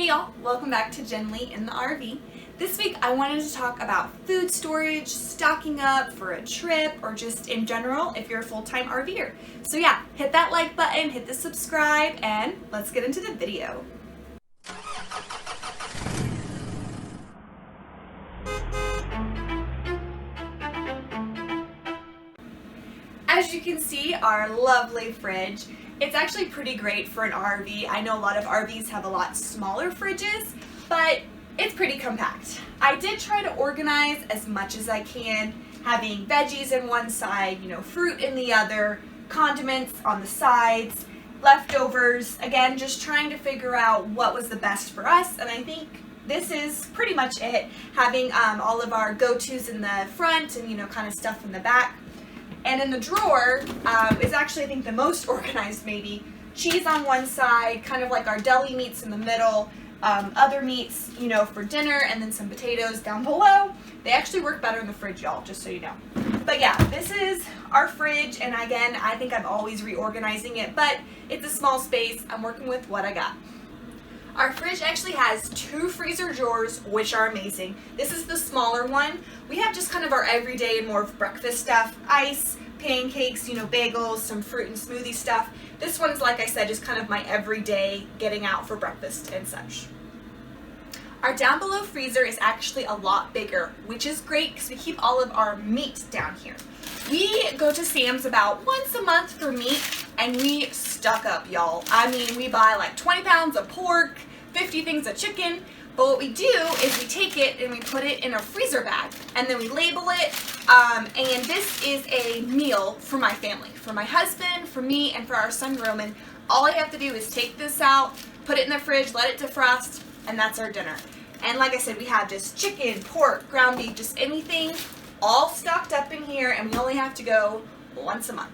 Hey y'all, welcome back to Lee in the RV. This week I wanted to talk about food storage, stocking up for a trip, or just in general if you're a full-time RVer. So yeah, hit that like button, hit the subscribe, and let's get into the video. As you can see, our lovely fridge. It's actually pretty great for an RV. I know a lot of RVs have a lot smaller fridges, but it's pretty compact. I did try to organize as much as I can, having veggies in one side, fruit in the other, condiments on the sides, leftovers. Again, just trying to figure out what was the best for us, and I think this is pretty much it. Having all of our go-tos in the front and kind of stuff in the back. And in the drawer is actually, I think, the most organized maybe. Cheese on one side, kind of like our deli meats in the middle, other meats, for dinner, and then some potatoes down below. They actually work better in the fridge, y'all, just so you know. But yeah, this is our fridge, and again, I think I'm always reorganizing it, but it's a small space. I'm working with what I got. Our fridge actually has 2 freezer drawers, which are amazing. This is the smaller one. We have just kind of our everyday and more of breakfast stuff, ice, pancakes, bagels, some fruit and smoothie stuff. This one's, like I said, just kind of my everyday getting out for breakfast and such. Our down below freezer is actually a lot bigger, which is great because we keep all of our meat down here. We go to Sam's about once a month for meat, and we stock up, y'all. I mean, we buy like 20 pounds of pork, 50 things of chicken, but what we do is we take it and we put it in a freezer bag, and then we label it, and this is a meal for my family, for my husband, for me, and for our son Roman. All I have to do is take this out, put it in the fridge, let it defrost, and that's our dinner. And like I said, we have just chicken, pork, ground beef, just anything all stocked up in here, and we only have to go once a month.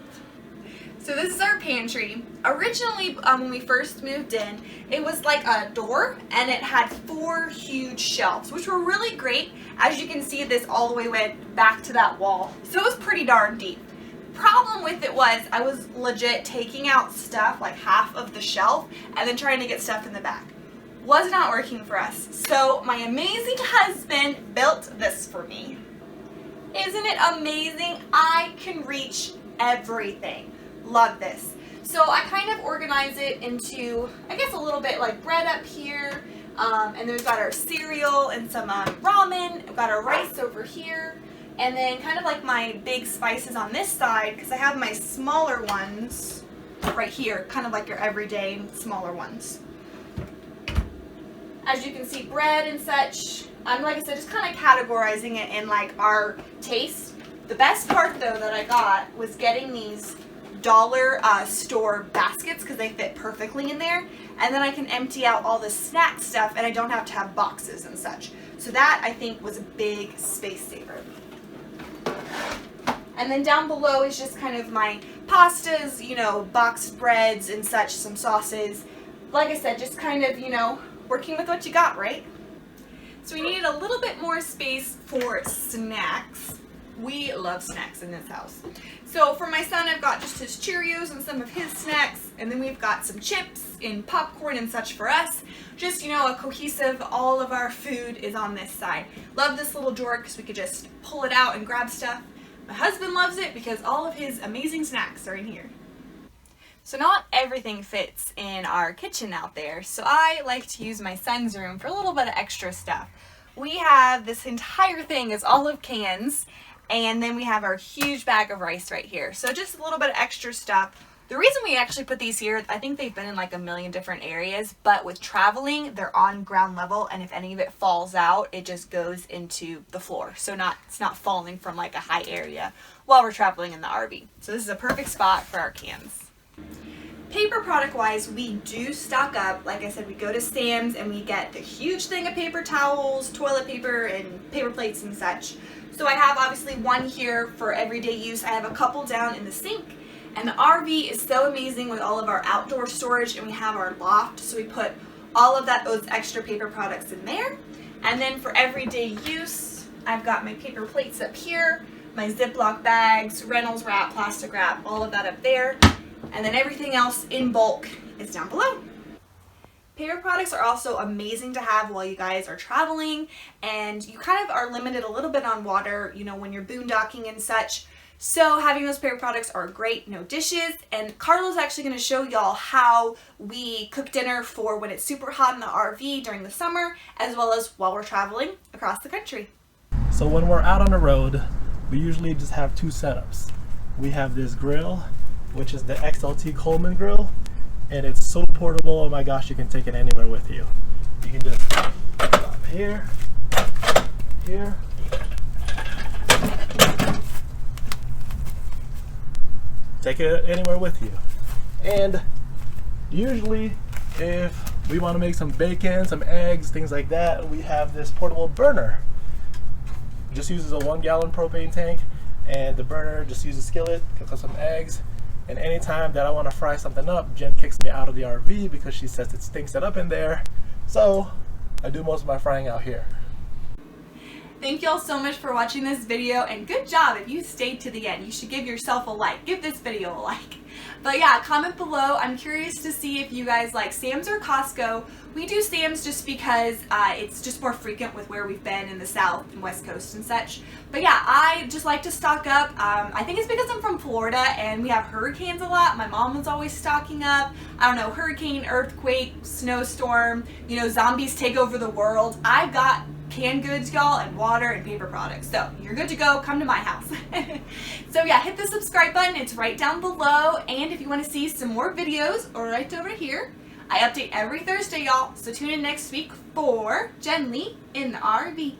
So this is our pantry. Originally, when we first moved in, it was like a door, and it had 4 huge shelves, which were really great. As you can see, this all the way went back to that wall, so it was pretty darn deep. Problem with it was I was legit taking out stuff, like half of the shelf, and then trying to get stuff in the back. Was not working for us. So my amazing husband built this for me. Isn't it amazing? I can reach everything. Love this. So I kind of organize it into, I guess, a little bit like bread up here, and then we've got our cereal and some ramen. We've got our rice over here, and then kind of like my big spices on this side, because I have my smaller ones right here, kind of like your everyday smaller ones. As you can see, bread and such, like I said, just kind of categorizing it in like our taste. The best part though that I got was getting these dollar store baskets because they fit perfectly in there, and then I can empty out all the snack stuff and I don't have to have boxes and such. So that, I think, was a big space saver. And then down below is just kind of my pastas, boxed breads and such, some sauces. Like I said, just kind of, working with what you got, right? So we needed a little bit more space for snacks. We love snacks in this house. So for my son, I've got just his Cheerios and some of his snacks, and then we've got some chips and popcorn and such for us. Just, a cohesive, all of our food is on this side. Love this little drawer because we could just pull it out and grab stuff. My husband loves it because all of his amazing snacks are in here. So not everything fits in our kitchen out there, so I like to use my son's room for a little bit of extra stuff. We have this entire thing is all of cans, and then we have our huge bag of rice right here. So just a little bit of extra stuff. The reason we actually put these here, I think they've been in like a million different areas, but with traveling, they're on ground level, and if any of it falls out, it just goes into the floor. So it's not falling from like a high area while we're traveling in the RV. So this is a perfect spot for our cans. Paper product wise, we do stock up. Like I said, we go to Sam's and we get the huge thing of paper towels, toilet paper, and paper plates and such. So I have obviously one here for everyday use. I have a couple down in the sink, and the RV is so amazing with all of our outdoor storage, and we have our loft, so we put all of those extra paper products in there. And then for everyday use, I've got my paper plates up here, my Ziploc bags, Reynolds wrap, plastic wrap, all of that up there. And then everything else in bulk is down below. Paper products are also amazing to have while you guys are traveling and you kind of are limited a little bit on water, you know, when you're boondocking and such. So having those paper products are great, no dishes. And Carla's actually going to show y'all how we cook dinner for when it's super hot in the RV during the summer, as well as while we're traveling across the country. So when we're out on the road, we usually just have two setups. We have this grill, which is the XLT Coleman grill, and it's so portable. Oh my gosh, you can take it anywhere with you. You can just stop here, here. Take it anywhere with you. And usually if we want to make some bacon, some eggs, things like that, we have this portable burner. It just uses a 1 gallon propane tank, and the burner just uses skillet, cooks up some eggs. And anytime that I want to fry something up, Jen kicks me out of the RV because she says it stinks it up in there. So I do most of my frying out here. Thank y'all so much for watching this video, and good job if you stayed to the end. You should give yourself a like. Give this video a like. But yeah, comment below. I'm curious to see if you guys like Sam's or Costco. We do Sam's just because it's just more frequent with where we've been in the South and West Coast and such. But yeah, I just like to stock up. I think it's because I'm from Florida and we have hurricanes a lot. My mom was always stocking up. I don't know, hurricane, earthquake, snowstorm, you know, zombies take over the world. I've got canned goods, y'all, and water and paper products. So you're good to go. Come to my house. So yeah, hit the subscribe button. It's right down below. And if you want to see some more videos, or right over here, I update every Thursday, y'all. So tune in next week for Jen Lee in the RV.